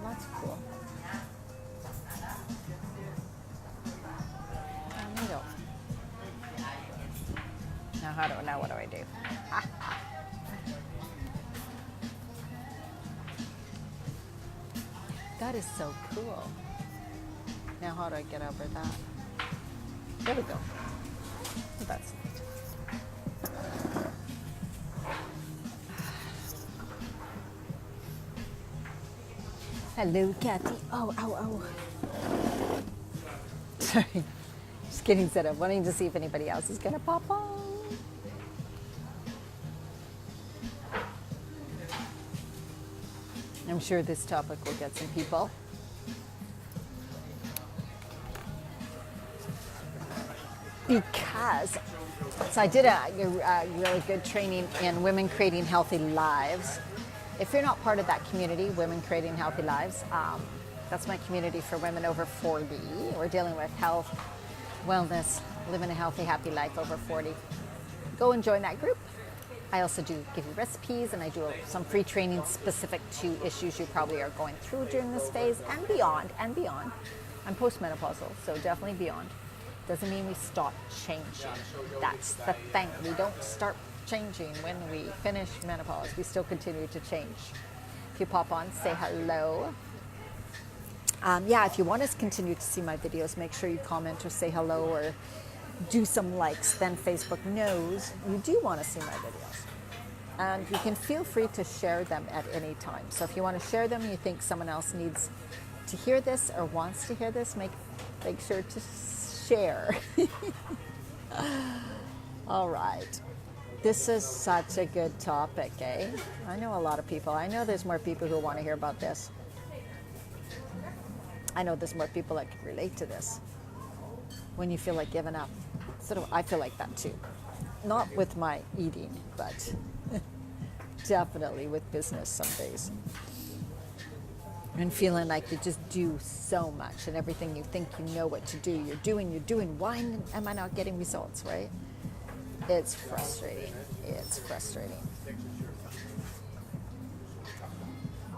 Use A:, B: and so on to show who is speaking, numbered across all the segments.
A: that's cool. Neato. Now what do I do? That is so cool. Now how do I get over that? There we go. That's neat. Hello, Kathy. Oh. Sorry. Just getting set up, wanting to see if anybody else is going to pop on. I'm sure this topic will get some people. Because, so I did a really good training in Women Creating Healthy Lives. If you're not part of that community, Women Creating Healthy Lives, that's my community for women over 40. We're dealing with health, wellness, living a healthy, happy life over 40. Go and join that group. I also do give you recipes, and I do some free training specific to issues you probably are going through during this phase and beyond. I'm postmenopausal, so definitely beyond. Doesn't mean we stop changing. That's the thing. We don't start changing when we finish menopause. We still continue to change. If you pop on, say hello. If you want to continue to see my videos, make sure you comment or say hello or do some likes. Then Facebook knows you do want to see my videos. And you can feel free to share them at any time. So if you want to share them, you think someone else needs to hear this or wants to hear this, make sure to share. All right. This is such a good topic, eh? I know a lot of people. I know there's more people who want to hear about this. I know there's more people that can relate to this. When you feel like giving up. I feel like that too. Not with my eating, but definitely with business some days. And feeling like you just do so much and everything you think you know what to do, you're doing. Why am I not getting results, right? It's frustrating.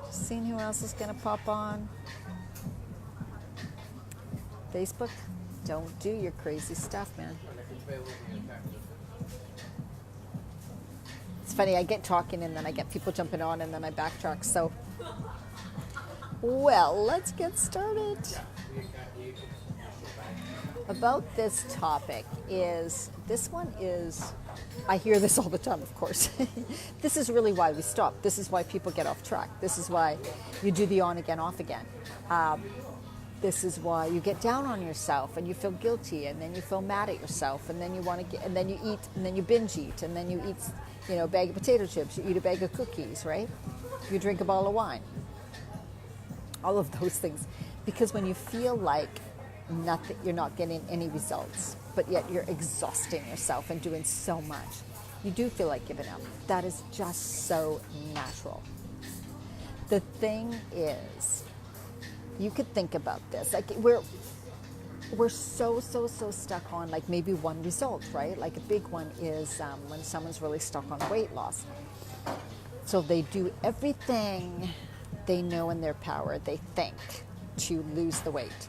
A: Just seeing who else is going to pop on. Facebook, don't do your crazy stuff, man. It's funny, I get talking and then I get people jumping on and then I backtrack. So, well, let's get started. About this topic I hear this all the time, of course. This is really why we stop. This is why people get off track. This is why you do the on again, off again. This is why you get down on yourself and you feel guilty and then you feel mad at yourself and then you want to get, and then you eat and then you binge eat and then you eat, a bag of potato chips, you eat a bag of cookies, right? You drink a bottle of wine. All of those things. Because when you feel like you're not getting any results, but yet you're exhausting yourself and doing so much, you do feel like giving up. That is just so natural. The thing is, you could think about this. Like we're so stuck on like maybe one result, right? Like a big one is when someone's really stuck on weight loss. So they do everything they know in their power, they think, to lose the weight.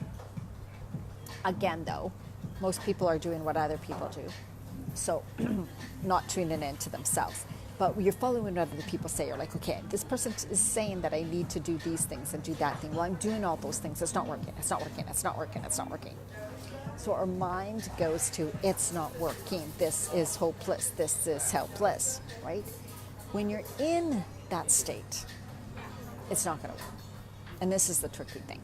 A: Again, though, most people are doing what other people do. So not tuning into themselves. But you're following what other people say. You're like, okay, this person is saying that I need to do these things and do that thing. Well, I'm doing all those things. It's not working. So our mind goes to, it's not working. This is hopeless. This is helpless, right? When you're in that state, it's not going to work. And this is the tricky thing.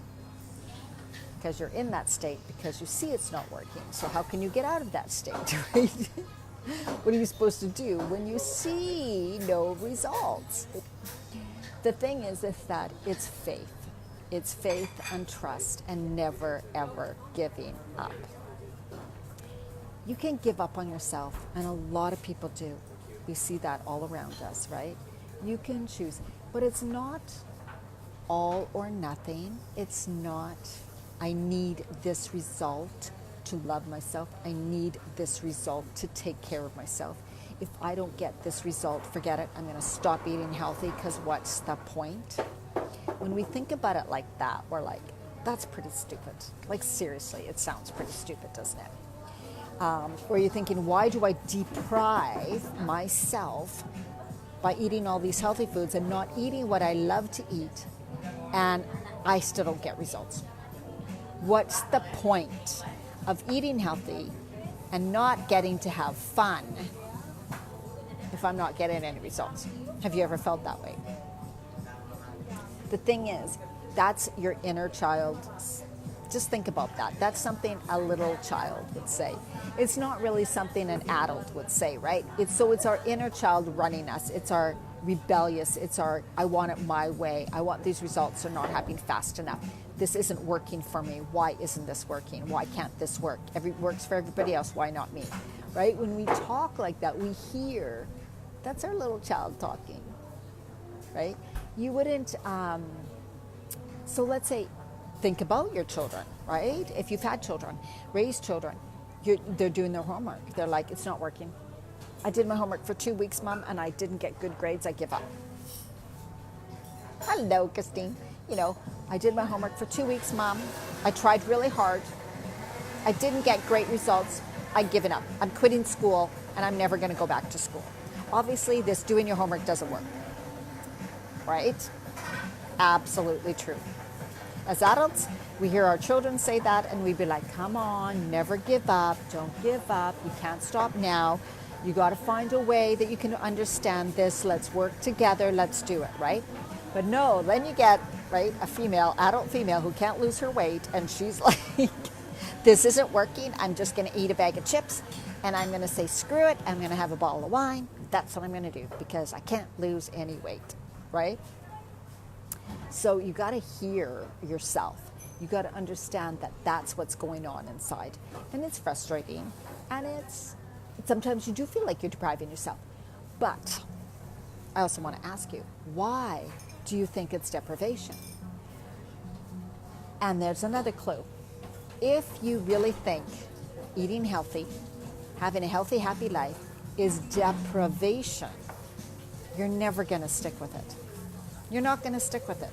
A: Because you're in that state because you see it's not working. So how can you get out of that state, right? What are you supposed to do when you see no results? The thing is that it's faith. It's faith and trust and never, ever giving up. You can give up on yourself, and a lot of people do. We see that all around us, right? You can choose. But it's not all or nothing. It's not, I need this result to love myself. I need this result to take care of myself. If I don't get this result, forget it. I'm going to stop eating healthy because what's the point? when we think about it like that, we're like, that's pretty stupid. Like, seriously, it sounds pretty stupid, doesn't it? Or you're thinking, why do I deprive myself by eating all these healthy foods and not eating what I love to eat, and I still don't get results? What's the point of eating healthy and not getting to have fun if I'm not getting any results? Have you ever felt that way? The thing is, that's your inner child. Just think about that. That's something a little child would say. It's not really something an adult would say, right? It's our inner child running us. It's our rebellious. It's our, I want it my way. I want these results. They're not happening fast enough. This isn't working for me. Why isn't this working? Why can't this work? Works for everybody else. Why not me? Right? When we talk like that, we hear, that's our little child talking, right? You wouldn't, so let's say, think about your children, right? If you've had children, raised children, they're doing their homework. They're like, it's not working. I did my homework for 2 weeks, Mom, and I didn't get good grades. I give up. Hello, Christine. I did my homework for 2 weeks, Mom. I tried really hard. I didn't get great results. I've given up. I'm quitting school, and I'm never going to go back to school. Obviously, this doing your homework doesn't work, right? Absolutely true. As adults, we hear our children say that, and we'd be like, come on, never give up. Don't give up. You can't stop now. You got to find a way that you can understand this. Let's work together. Let's do it, right? But no, then you get, right, adult female who can't lose her weight, and she's like, this isn't working. I'm just going to eat a bag of chips, and I'm going to say, screw it. I'm going to have a bottle of wine. That's what I'm going to do because I can't lose any weight, right? So you got to hear yourself. You got to understand that that's what's going on inside. And it's frustrating. And sometimes you do feel like you're depriving yourself. But I also want to ask you, why do you think it's deprivation? And there's another clue. If you really think eating healthy, having a healthy, happy life is deprivation, you're never going to stick with it. You're not going to stick with it.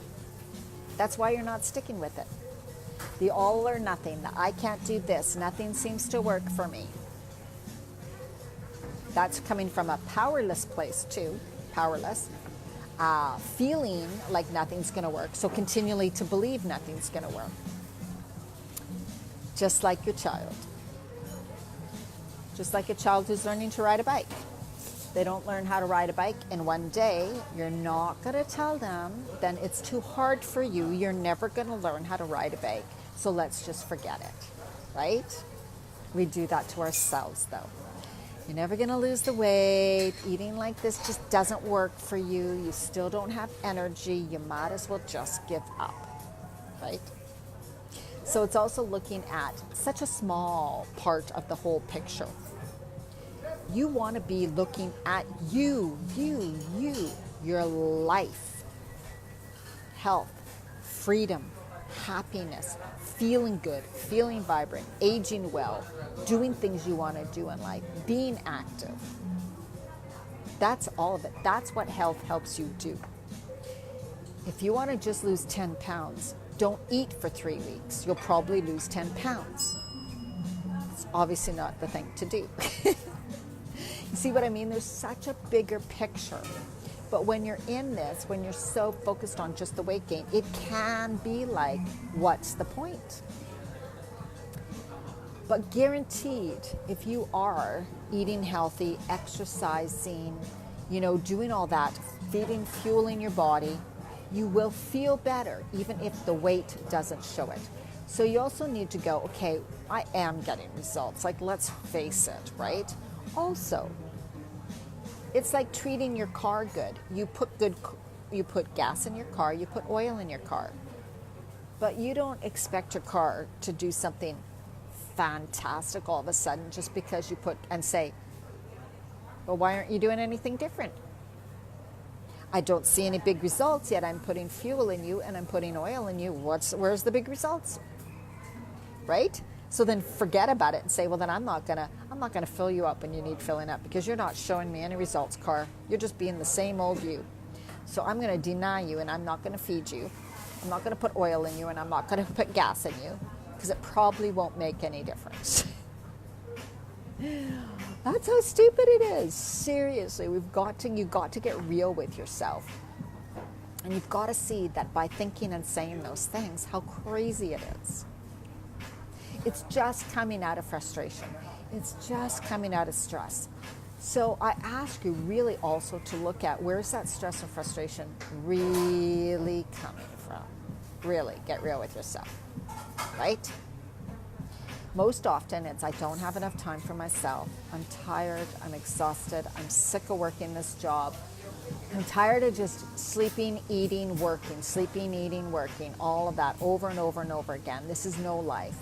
A: That's why you're not sticking with it. The all or nothing, the I can't do this, nothing seems to work for me. That's coming from a powerless place too, feeling like nothing's going to work, so continually to believe nothing's going to work. Just like your child. Just like a child who's learning to ride a bike. They don't learn how to ride a bike in one day. You're not going to tell them, then it's too hard for you. You're never going to learn how to ride a bike. So let's just forget it, right? We do that to ourselves, though. You're never going to lose the weight. Eating like this just doesn't work for you. You still don't have energy. You might as well just give up, right? So it's also looking at such a small part of the whole picture. You want to be looking at you, your life, health, freedom, happiness, feeling good, feeling vibrant, aging well, doing things you want to do in life, being active. That's all of it. That's what health helps you do. If you want to just lose 10 pounds, don't eat for 3 weeks. You'll probably lose 10 pounds. It's obviously not the thing to do. You see what I mean? There's such a bigger picture. But when you're in this, when you're so focused on just the weight gain, it can be like, what's the point? But guaranteed, if you are eating healthy, exercising, doing all that, feeding, fueling your body, you will feel better, even if the weight doesn't show it. So you also need to go, okay, I am getting results. Like, let's face it, right? Also, it's like treating your car good. You put gas in your car, you put oil in your car. But you don't expect your car to do something fantastic all of a sudden just because you say, well, why aren't you doing anything different? I don't see any big results yet. I'm putting fuel in you and I'm putting oil in you. Where's the big results? Right? So then forget about it and say, well, then I'm not gonna fill you up when you need filling up because you're not showing me any results, car. You're just being the same old you. So I'm going to deny you and I'm not going to feed you. I'm not going to put oil in you, and I'm not going to put gas in you, because it probably won't make any difference. That's how stupid it is. Seriously, you've got to get real with yourself. And you've got to see that by thinking and saying those things, how crazy it is. It's just coming out of frustration. It's just coming out of stress. So I ask you really also to look at, where's that stress and frustration really coming from? Really get real with yourself, right? Most often it's, I don't have enough time for myself. I'm tired, I'm exhausted, I'm sick of working this job. I'm tired of just sleeping, eating, working, all of that over and over and over again. This is no life.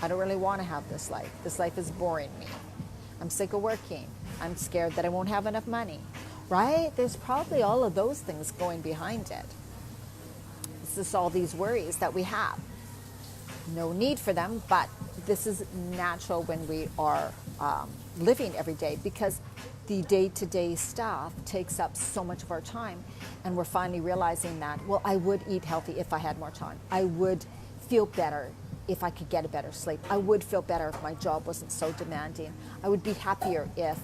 A: I don't really want to have this life. This life is boring me. I'm sick of working. I'm scared that I won't have enough money, right? There's probably all of those things going behind it. It's just all these worries that we have. No need for them, but this is natural when we are living every day, because the day-to-day stuff takes up so much of our time, and we're finally realizing that, well, I would eat healthy if I had more time. I would feel better if I could get a better sleep. I would feel better if my job wasn't so demanding. I would be happier if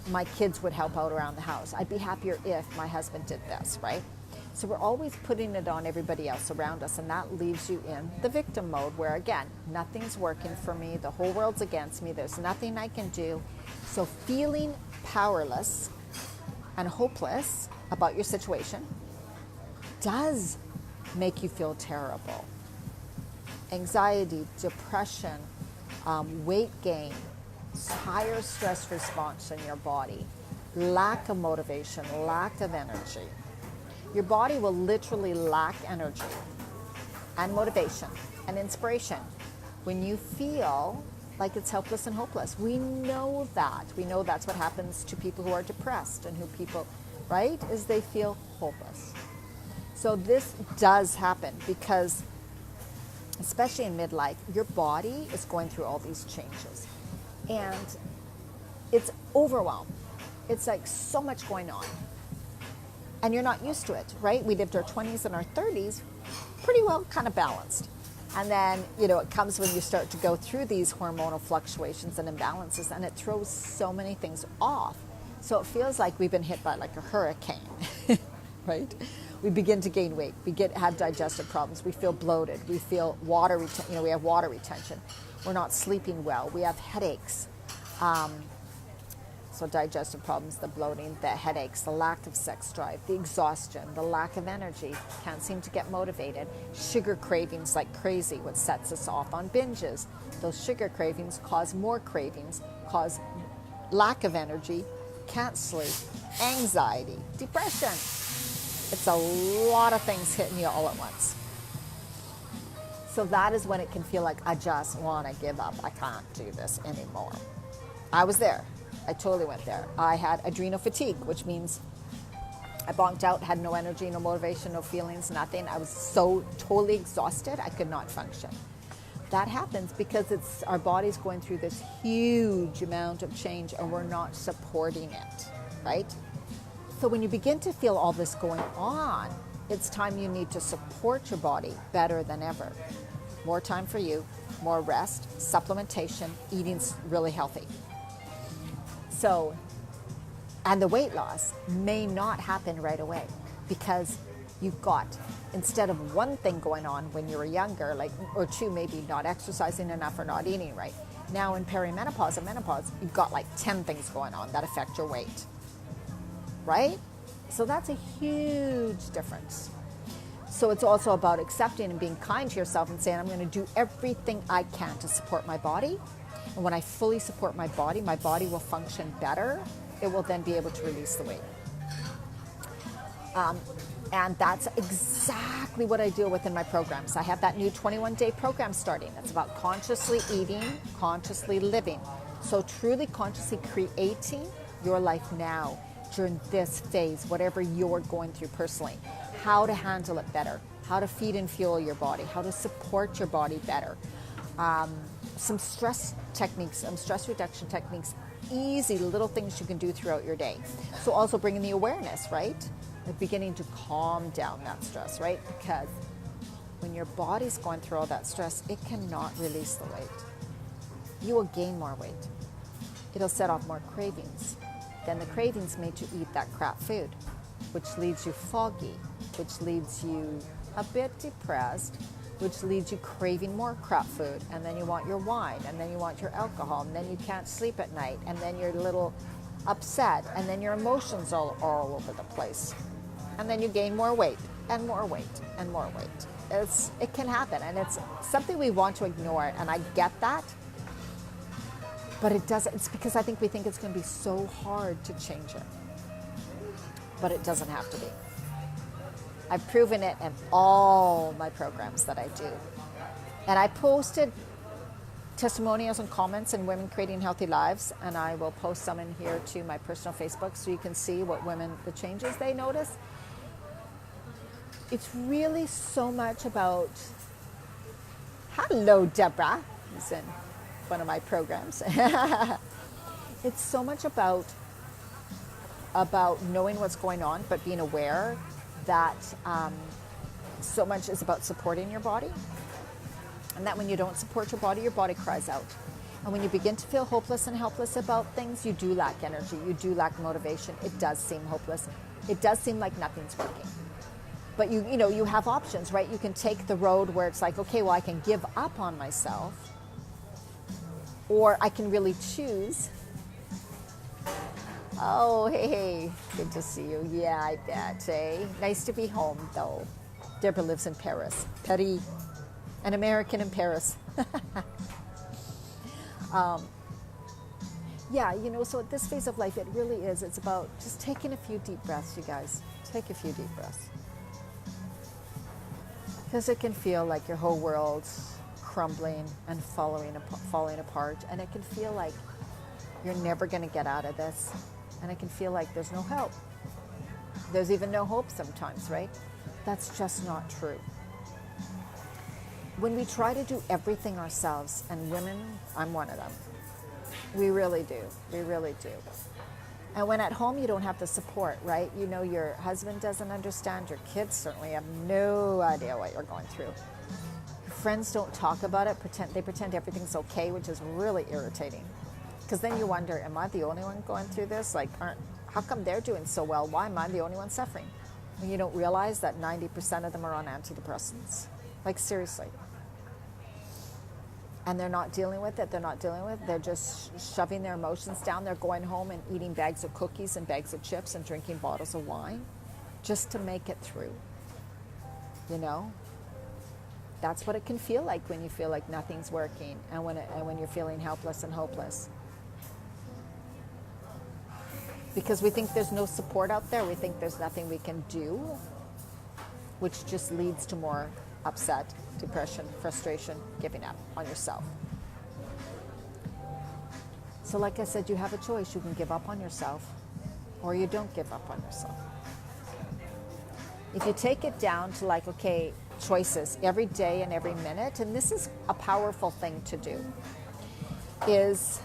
A: my kids would help out around the house. I'd be happier if my husband did this, right? So we're always putting it on everybody else around us, and that leaves you in the victim mode where, again, nothing's working for me, the whole world's against me, there's nothing I can do. So feeling powerless and hopeless about your situation does make you feel terrible. Anxiety, depression, weight gain, higher stress response in your body, lack of motivation, lack of energy. Your body will literally lack energy and motivation and inspiration when you feel like it's helpless and hopeless. We know that. We know that's what happens to people who are depressed, and who people, right, is they feel hopeless. So this does happen because, especially in midlife, your body is going through all these changes. And it's overwhelmed. It's like so much going on. And you're not used to it, right? We lived our 20s and our 30s pretty well kind of balanced. And then, it comes when you start to go through these hormonal fluctuations and imbalances, and it throws so many things off. So it feels like we've been hit by like a hurricane, right? We begin to gain weight. We have digestive problems. We feel bloated. We feel we have water retention. We're not sleeping well. We have headaches. So digestive problems, the bloating, the headaches, the lack of sex drive, the exhaustion, the lack of energy, can't seem to get motivated, sugar cravings like crazy, what sets us off on binges. Those sugar cravings cause more cravings, cause lack of energy, can't sleep, anxiety, depression. It's a lot of things hitting you all at once. So that is when it can feel like, I just want to give up. I can't do this anymore. I was there. I totally went there. I had adrenal fatigue, which means I bonked out, had no energy, no motivation, no feelings, nothing. I was so totally exhausted, I could not function. That happens because our body's going through this huge amount of change, and we're not supporting it, right? So when you begin to feel all this going on, it's time you need to support your body better than ever. More time for you, more rest, supplementation, eating really healthy. So, and the weight loss may not happen right away, because you've got, instead of one thing going on when you were younger, or two, maybe not exercising enough or not eating right. Now in perimenopause and menopause, you've got like 10 things going on that affect your weight, right? So that's a huge difference. So it's also about accepting and being kind to yourself and saying, I'm going to do everything I can to support my body. And when I fully support my body will function better. It will then be able to release the weight. And that's exactly what I deal with in my programs. I have that new 21-day program starting. It's about consciously eating, consciously living. So truly consciously creating your life now during this phase, whatever you're going through personally. How to handle it better, how to feed and fuel your body, how to support your body better. Some stress techniques, stress reduction techniques, easy little things you can do throughout your day. So also bringing the awareness, right? beginning to calm down that stress, right? Because when your body's going through all that stress, it cannot release the weight. You will gain more weight. It'll set off more cravings. Then the cravings made you eat that crap food, which leaves you foggy, which leaves you a bit depressed, which leads you craving more crap food. And then you want your wine, and then you want your alcohol, and then you can't sleep at night, and then you're a little upset, and then your emotions are all over the place. And then you gain more weight, and more weight, and more weight. It can happen, and it's something we want to ignore, and I get that. But it doesn't. It's because I think we think it's going to be so hard to change it. But it doesn't have to be. I've proven it in all my programs that I do. And I posted testimonials and comments in Women Creating Healthy Lives, and I will post some in here to my personal Facebook so you can see what women, the changes they notice. It's really so much about, hello Deborah, who's in one of my programs. It's so much about knowing what's going on, but being aware that so much is about supporting your body. And that when you don't support your body cries out. And when you begin to feel hopeless and helpless about things, you do lack energy, you do lack motivation. It does seem hopeless. It does seem like nothing's working. But you have options, right? You can take the road where it's like, okay, well, I can give up on myself, or I can really choose. Oh, hey, good to see you. Yeah, I bet, eh? Nice to be home, though. Deborah lives in Paris. Paris. An American in Paris. Yeah, so at this phase of life, it really is. It's about just taking a few deep breaths, you guys. Take a few deep breaths. Because it can feel like your whole world's crumbling and falling apart. And it can feel like you're never going to get out of this. And it can feel like there's no help. There's even no hope sometimes, right? That's just not true. When we try to do everything ourselves, and women, I'm one of them, we really do. We really do. And when at home you don't have the support, right? Your husband doesn't understand, your kids certainly have no idea what you're going through. Your friends don't talk about it, they pretend everything's okay, which is really irritating. Because then you wonder, am I the only one going through this? How come they're doing so well? Why am I the only one suffering? When you don't realize that 90% of them are on antidepressants. Seriously. And they're not dealing with it. They're just shoving their emotions down. They're going home and eating bags of cookies and bags of chips and drinking bottles of wine just to make it through. That's what it can feel like when you feel like nothing's working and when you're feeling helpless and hopeless. Because we think there's no support out there. We think there's nothing we can do, which just leads to more upset, depression, frustration, giving up on yourself. So like I said, you have a choice. You can give up on yourself, or you don't give up on yourself. If you take it down to choices every day and every minute, and this is a powerful thing to do, is,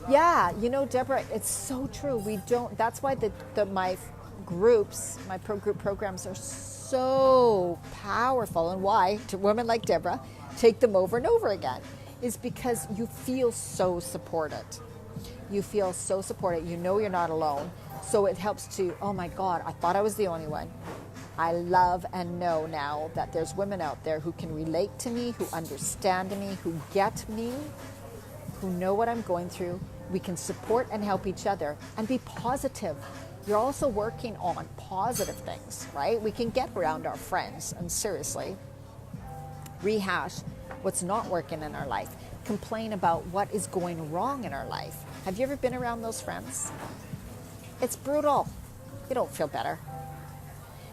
A: yeah, Deborah, it's so true. That's why my groups, my pro-group programs are so powerful, and why, to women like Deborah, take them over and over again, is because you feel so supported. You feel so supported. You're not alone. So it helps to, oh my God, I thought I was the only one. I love and know now that there's women out there who can relate to me, who understand me, who get me, who know what I'm going through. We can support and help each other and be positive. You're also working on positive things, right? We can get around our friends and seriously rehash what's not working in our life, complain about what is going wrong in our life. Have you ever been around those friends? It's brutal. You don't feel better.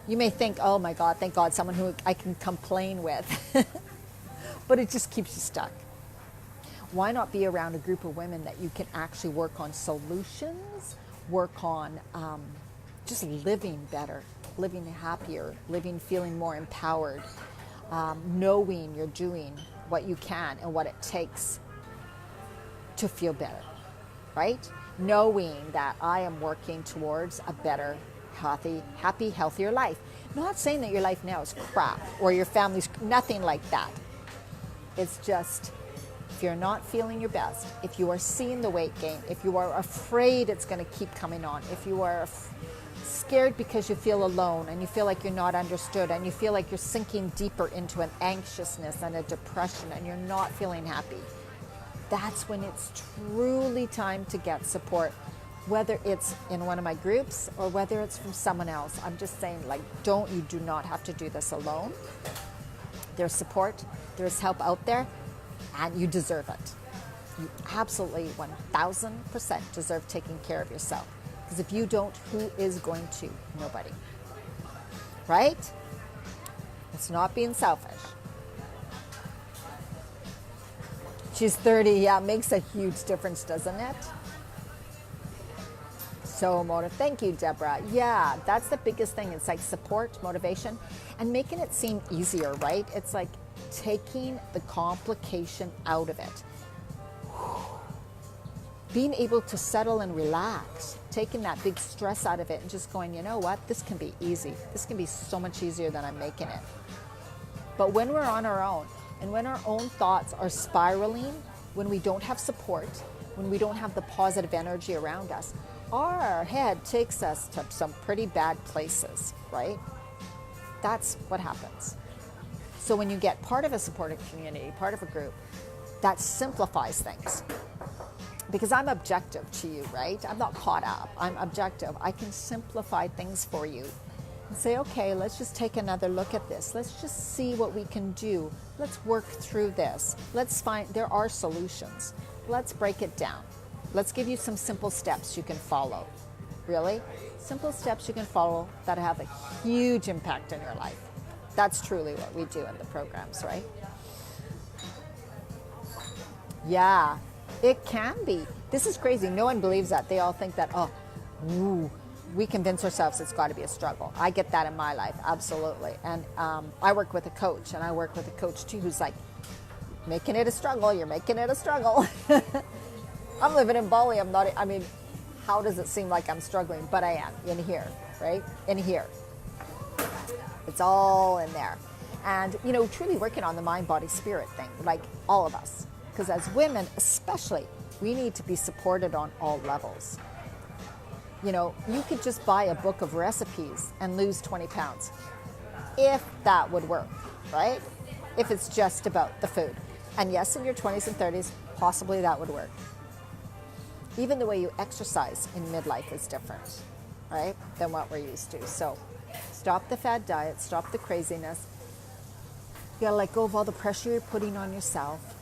A: You may think, oh my God, thank God, someone who I can complain with. But it just keeps you stuck. Why not be around a group of women that you can actually work on solutions, work on just living better, living happier, feeling more empowered, knowing you're doing what you can and what it takes to feel better, right? knowing that I am working towards a better, happy, healthier life. Not saying that your life now is crap or your family's nothing like that. It's just, if you're not feeling your best, if you are seeing the weight gain, if you are afraid it's going to keep coming on, if you are scared because you feel alone and you feel like you're not understood and you feel like you're sinking deeper into an anxiousness and a depression and you're not feeling happy, that's when it's truly time to get support, whether it's in one of my groups or whether it's from someone else. I'm just saying, like, you do not have to do this alone. There's support, there's help out there, and you deserve it. You absolutely 1000% deserve taking care of yourself. Because if you don't, who is going to? Nobody. Right? It's not being selfish. She's 30. Yeah, it makes a huge difference, doesn't it? So motivated. Thank you, Deborah. Yeah, that's the biggest thing. It's like support, motivation, and making it seem easier, right? It's like taking the complication out of it. Being able to settle and relax, taking that big stress out of it and just going, you know what, this can be easy. This can be so much easier than I'm making it. But when we're on our own and when our own thoughts are spiraling, when we don't have support, when we don't have the positive energy around us, our head takes us to some pretty bad places, right? That's what happens. So when you get part of a supportive community, part of a group, that simplifies things. Because I'm objective to you, right? I'm not caught up. I'm objective. I can simplify things for you and say, okay, let's just take another look at this. Let's just see what we can do. Let's work through this. Let's find, there are solutions. Let's break it down. Let's give you some simple steps you can follow. Really? Simple steps you can follow that have a huge impact in your life. That's truly what we do in the programs, right? Yeah. It can be. This is crazy. No one believes that. They all think that, we convince ourselves it's got to be a struggle. I get that in my life, absolutely. And I work with a coach, and I work with a coach too who's like, making it a struggle. You're making it a struggle. I'm living in Bali. How does it seem like I'm struggling? But I am in here, right? In here. It's all in there. And, truly working on the mind, body, spirit thing, like all of us. Because as women, especially, we need to be supported on all levels. You could just buy a book of recipes and lose 20 pounds. If that would work, right? If it's just about the food. And yes, in your 20s and 30s, possibly that would work. Even the way you exercise in midlife is different, right, than what we're used to. So stop the fad diet, stop the craziness. You gotta let go of all the pressure you're putting on yourself.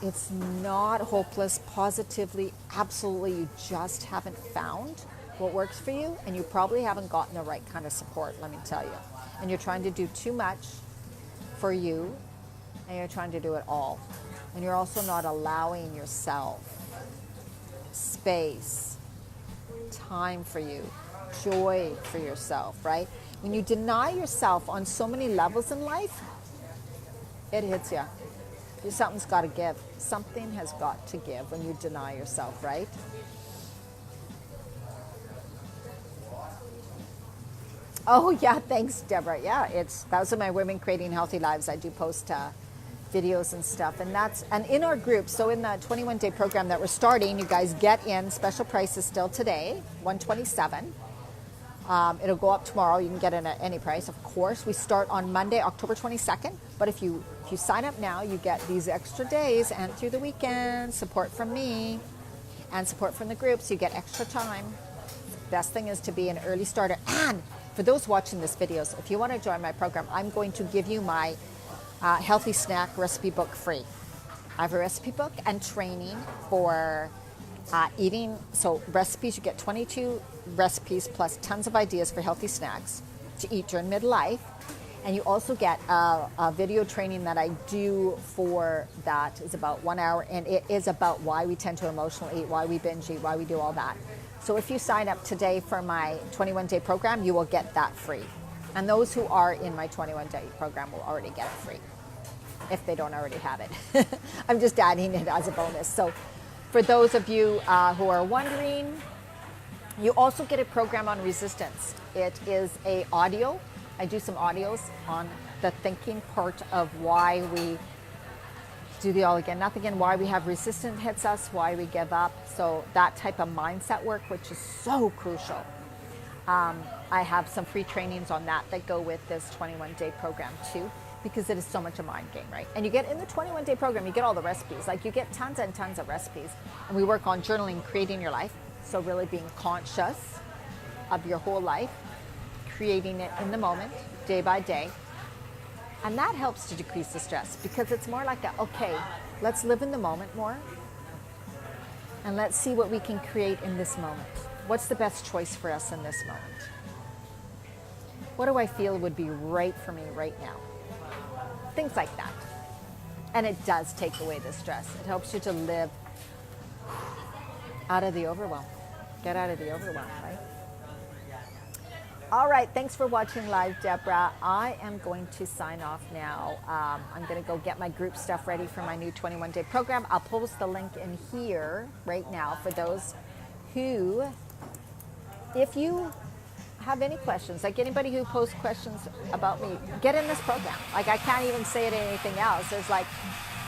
A: It's not hopeless. Positively, absolutely, you just haven't found what works for you, and you probably haven't gotten the right kind of support, let me tell you. And you're trying to do too much for you, and you're trying to do it all. And you're also not allowing yourself space, time for you, joy for yourself, right? When you deny yourself on so many levels in life, it hits you. Something's got to give. Something has got to give when you deny yourself, right? Oh, yeah, thanks, Deborah. Yeah, those are my Women Creating Healthy Lives. I do post videos and stuff. And in our group, so in the 21-day program that we're starting, you guys get in. Special prices still today, $127. It'll go up tomorrow. You can get in at any price, of course. We start on Monday, October 22nd. But if you sign up now, you get these extra days and through the weekend, support from me and support from the groups. You get extra time. Best thing is to be an early starter. And for those watching this video, so if you want to join my program, I'm going to give you my healthy snack recipe book free. I have a recipe book and training for eating. So recipes, you get 22 recipes plus tons of ideas for healthy snacks to eat during midlife. And you also get a video training that I do for that is about 1 hour, and it is about why we tend to emotionally eat, why we binge eat, why we do all that. So if you sign up today for my 21-day program, you will get that free. And those who are in my 21-day program will already get it free, if they don't already have it. I'm just adding it as a bonus. So For those of you who are wondering, you also get a program on resistance. It is a audio. I do some audios on the thinking part of why we do the all again, nothing again, why we have resistance hits us, why we give up. So that type of mindset work, which is so crucial. I have some free trainings on that go with this 21-day program too, because it is so much a mind game, right? And you get in the 21-day program, you get all the recipes. Like you get tons and tons of recipes. And we work on journaling, creating your life. So really being conscious of your whole life, creating it in the moment, day by day. And that helps to decrease the stress because it's more like okay, let's live in the moment more. And let's see what we can create in this moment. What's the best choice for us in this moment? What do I feel would be right for me right now? Things like that. And it does take away the stress. It helps you to live out of the overwhelm. Get out of the overwhelm, right? All right, thanks for watching live, Deborah. I am going to sign off now. I'm going to go get my group stuff ready for my new 21-day program. I'll post the link in here right now for those who, if you have any questions, like anybody who posts questions about me, get in this program. Like I can't even say it anything else. There's like,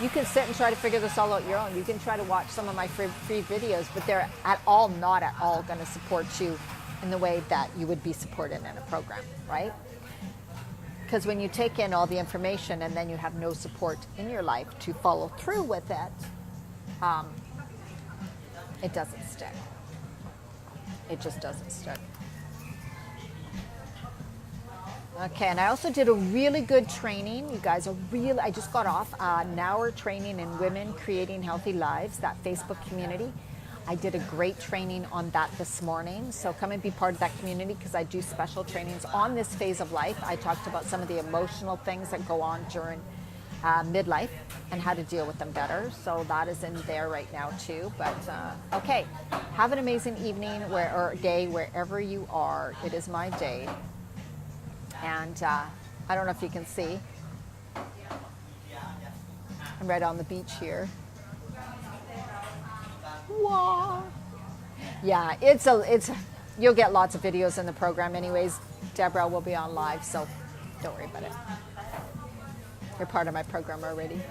A: you can sit and try to figure this all out your own. You can try to watch some of my free videos, but they're not at all going to support you in the way that you would be supported in a program, right? Because when you take in all the information and then you have no support in your life to follow through with it, it doesn't stick. It just doesn't stick. Okay, and I also did a really good training. You guys are really, I just got off an hour training in Women Creating Healthy Lives, that Facebook community. I did a great training on that this morning. So come and be part of that community because I do special trainings on this phase of life. I talked about some of the emotional things that go on during midlife and how to deal with them better. So that is in there right now too. But okay, have an amazing evening or day wherever you are. It is my day. And I don't know if you can see. I'm right on the beach here. Wow. Yeah, you'll get lots of videos in the program anyways. Deborah will be on live, so don't worry about it. You're part of my program already.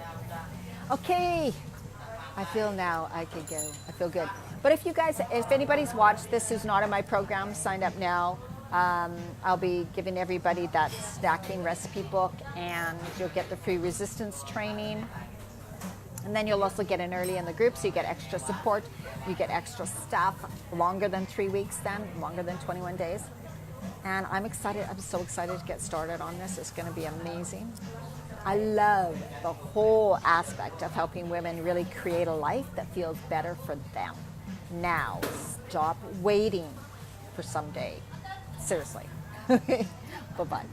A: Okay. I feel now I could go. I feel good. But if anybody's watched this who's not in my program, sign up now. I'll be giving everybody that snacking recipe book, and you'll get the free resistance training. And then you'll also get in early in the group, so you get extra support. You get extra stuff, longer than 3 weeks then, longer than 21 days. And I'm excited. I'm so excited to get started on this. It's going to be amazing. I love the whole aspect of helping women really create a life that feels better for them. Now, stop waiting for someday. Seriously. Bye-bye.